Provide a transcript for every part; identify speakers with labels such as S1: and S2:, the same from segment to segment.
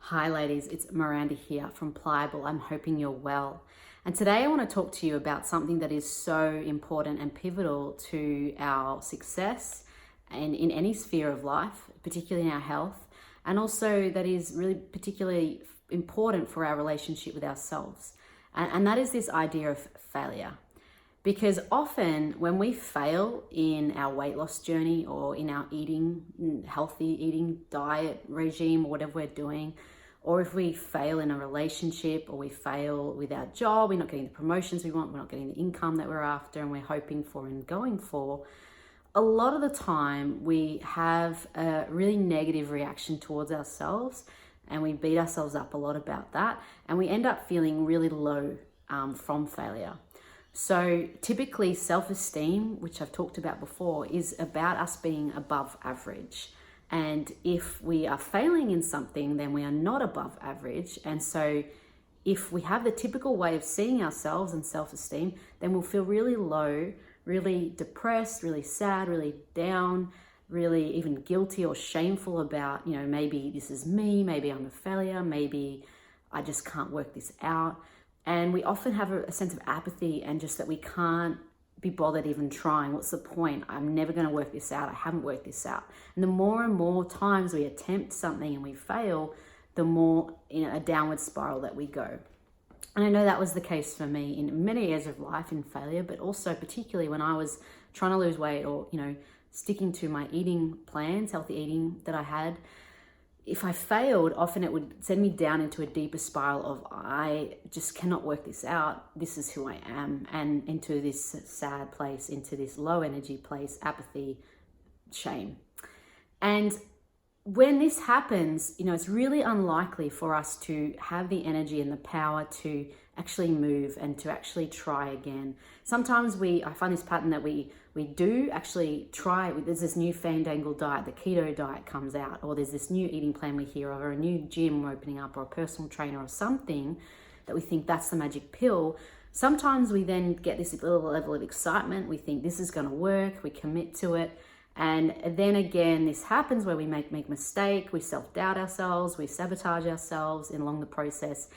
S1: Hi ladies, it's Miranda here from Pliable. I'm hoping you're well. And today I want to talk to you about something that is so important and pivotal to our success and in any sphere of life, particularly in our health, and also that is really particularly important for our relationship with ourselves. And that is this idea of failure. Because often when we fail in our weight loss journey or in our eating, healthy eating diet regime, or whatever we're doing, or if we fail in a relationship or we fail with our job, we're not getting the promotions we want, we're not getting the income that we're after and we're hoping for and going for, a lot of the time we have a really negative reaction towards ourselves and we beat ourselves up a lot about that, and we end up feeling really low from failure. So typically self-esteem, which I've talked about before, is about us being above average. And if we are failing in something, then we are not above average. And so if we have the typical way of seeing ourselves and self-esteem, then we'll feel really low, really depressed, really sad, really down, really even guilty or shameful about, maybe this is me, maybe I'm a failure, maybe I just can't work this out. And we often have a sense of apathy and just that we can't be bothered even trying. What's the point? I'm never going to work this out. I haven't worked this out. And the more and more times we attempt something and we fail, the more in a downward spiral that we go. And I know that was the case for me in many areas of life in failure, but also particularly when I was trying to lose weight or, sticking to my eating plans, healthy eating that I had. If I failed, often it would send me down into a deeper spiral of I just cannot work this out. This is who I am, and into this sad place, into this low energy place, apathy, shame. And when this happens, it's really unlikely for us to have the energy and the power to actually move and to actually try again. Sometimes I find this pattern that we do actually try. There's this new fandangled diet, the keto diet comes out, or there's this new eating plan we hear of, or a new gym opening up, or a personal trainer or something that we think that's the magic pill. Sometimes we then get this little level of excitement. We think this is going to work. We commit to it. And then again, this happens where we make mistake, we self-doubt ourselves, we sabotage ourselves along the process,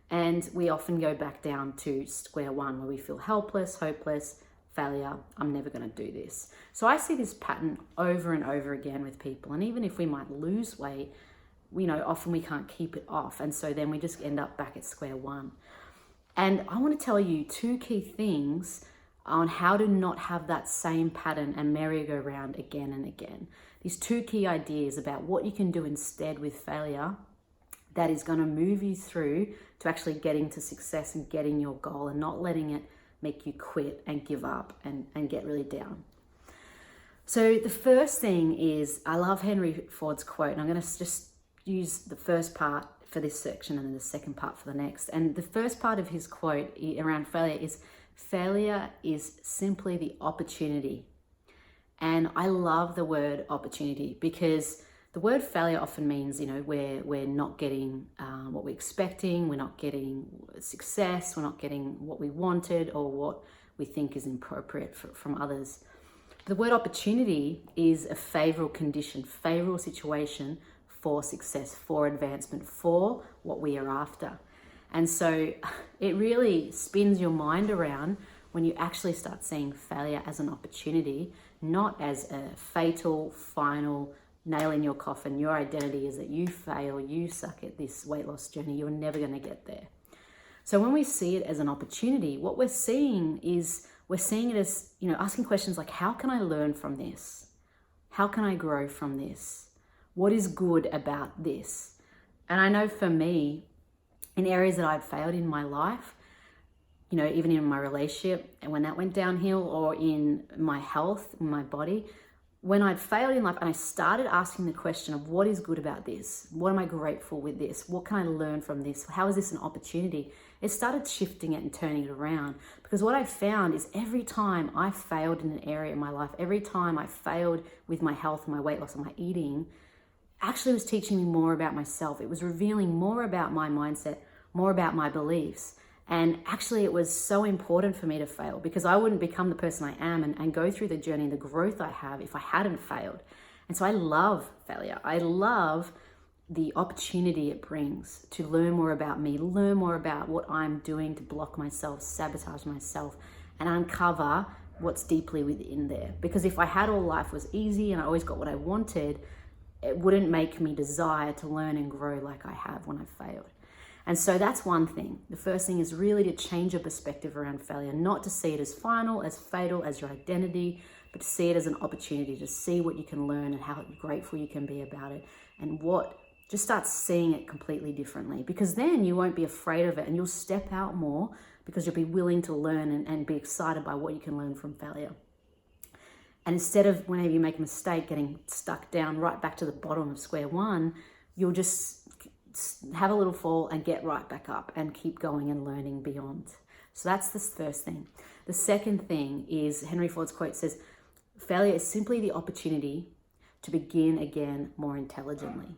S1: and we often go back down to square one where we feel helpless, hopeless, failure, I'm never going to do this. So I see this pattern over and over again with people, and even if we might lose weight, often we can't keep it off, and so then we just end up back at square one. And I want to tell you two key things on how to not have that same pattern and merry-go-round again and again. These two key ideas about what you can do instead with failure that is going to move you through to actually getting to success and getting your goal, and not letting it make you quit and give up and get really down. So the first thing is, I love Henry Ford's quote, and I'm going to just use the first part for this section and then the second part for the next. And the first part of his quote around failure is, failure is simply the opportunity. And I love the word opportunity, because the word failure often means, we're not getting what we're expecting, we're not getting success, we're not getting what we wanted or what we think is appropriate from others. The word opportunity is a favorable condition, favorable situation for success, for advancement, for what we are after. And so it really spins your mind around when you actually start seeing failure as an opportunity, not as a fatal, final nail in your coffin. Your identity is that you fail, you suck at this weight loss journey, you're never going to get there. So when we see it as an opportunity, what we're seeing it as, asking questions like, how can I learn from this? How can I grow from this? What is good about this? And I know for me, in areas that I'd failed in my life, even in my relationship, and when that went downhill, or in my health, in my body, when I'd failed in life and I started asking the question of what is good about this? What am I grateful with this? What can I learn from this? How is this an opportunity? It started shifting it and turning it around, because what I found is every time I failed in an area of my life, every time I failed with my health, my weight loss, and my eating, actually was teaching me more about myself. It was revealing more about my mindset, more about my beliefs. And actually it was so important for me to fail, because I wouldn't become the person I am and go through the journey and the growth I have if I hadn't failed. And so I love failure. I love the opportunity it brings to learn more about me, learn more about what I'm doing to block myself, sabotage myself, and uncover what's deeply within there. Because if I had all life was easy and I always got what I wanted, it wouldn't make me desire to learn and grow like I have when I failed. And so that's one thing. The first thing is really to change your perspective around failure, not to see it as final, as fatal, as your identity, but to see it as an opportunity to see what you can learn and how grateful you can be about it, and just start seeing it completely differently, because then you won't be afraid of it and you'll step out more because you'll be willing to learn and be excited by what you can learn from failure. And instead of, whenever you make a mistake, getting stuck down right back to the bottom of square one, you'll just have a little fall and get right back up and keep going and learning beyond. So that's the first thing. The second thing is, Henry Ford's quote says, failure is simply the opportunity to begin again more intelligently.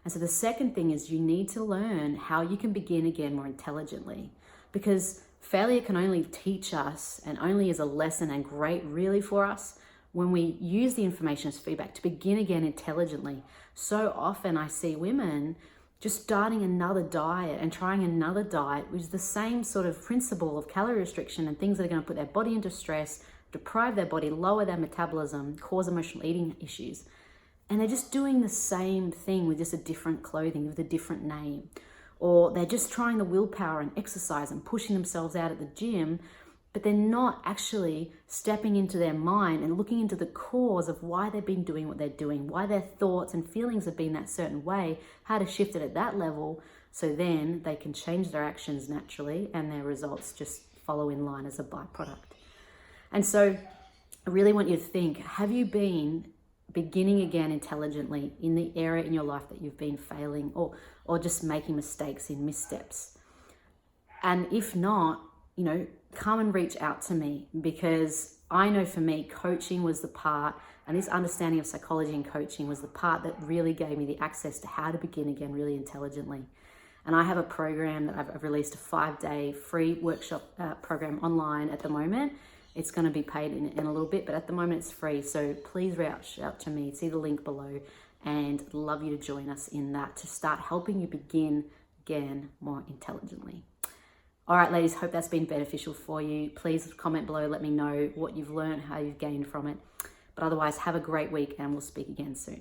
S1: And so the second thing is, you need to learn how you can begin again more intelligently, because failure can only teach us, and only is a lesson and great really for us, when we use the information as feedback to begin again intelligently. So often I see women just starting another diet and trying another diet, which is the same sort of principle of calorie restriction and things that are going to put their body into stress, deprive their body, lower their metabolism, cause emotional eating issues. And they're just doing the same thing with just a different clothing, with a different name. Or they're just trying the willpower and exercise and pushing themselves out at the gym, but they're not actually stepping into their mind and looking into the cause of why they've been doing what they're doing, why their thoughts and feelings have been that certain way, how to shift it at that level, so then they can change their actions naturally and their results just follow in line as a byproduct. And so I really want you to think, have you been beginning again intelligently in the area in your life that you've been failing or just making mistakes in missteps? And if not, come and reach out to me, because I know for me, coaching was the part, and this understanding of psychology and coaching was the part that really gave me the access to how to begin again really intelligently. And I have a program that I've released, a 5-day free workshop program online at the moment. It's going to be paid in a little bit, but at the moment it's free. So please reach out to me. See the link below, and I'd love you to join us in that to start helping you begin again more intelligently. All right, ladies, hope that's been beneficial for you. Please comment below, let me know what you've learned, how you've gained from it. But otherwise, have a great week, and we'll speak again soon.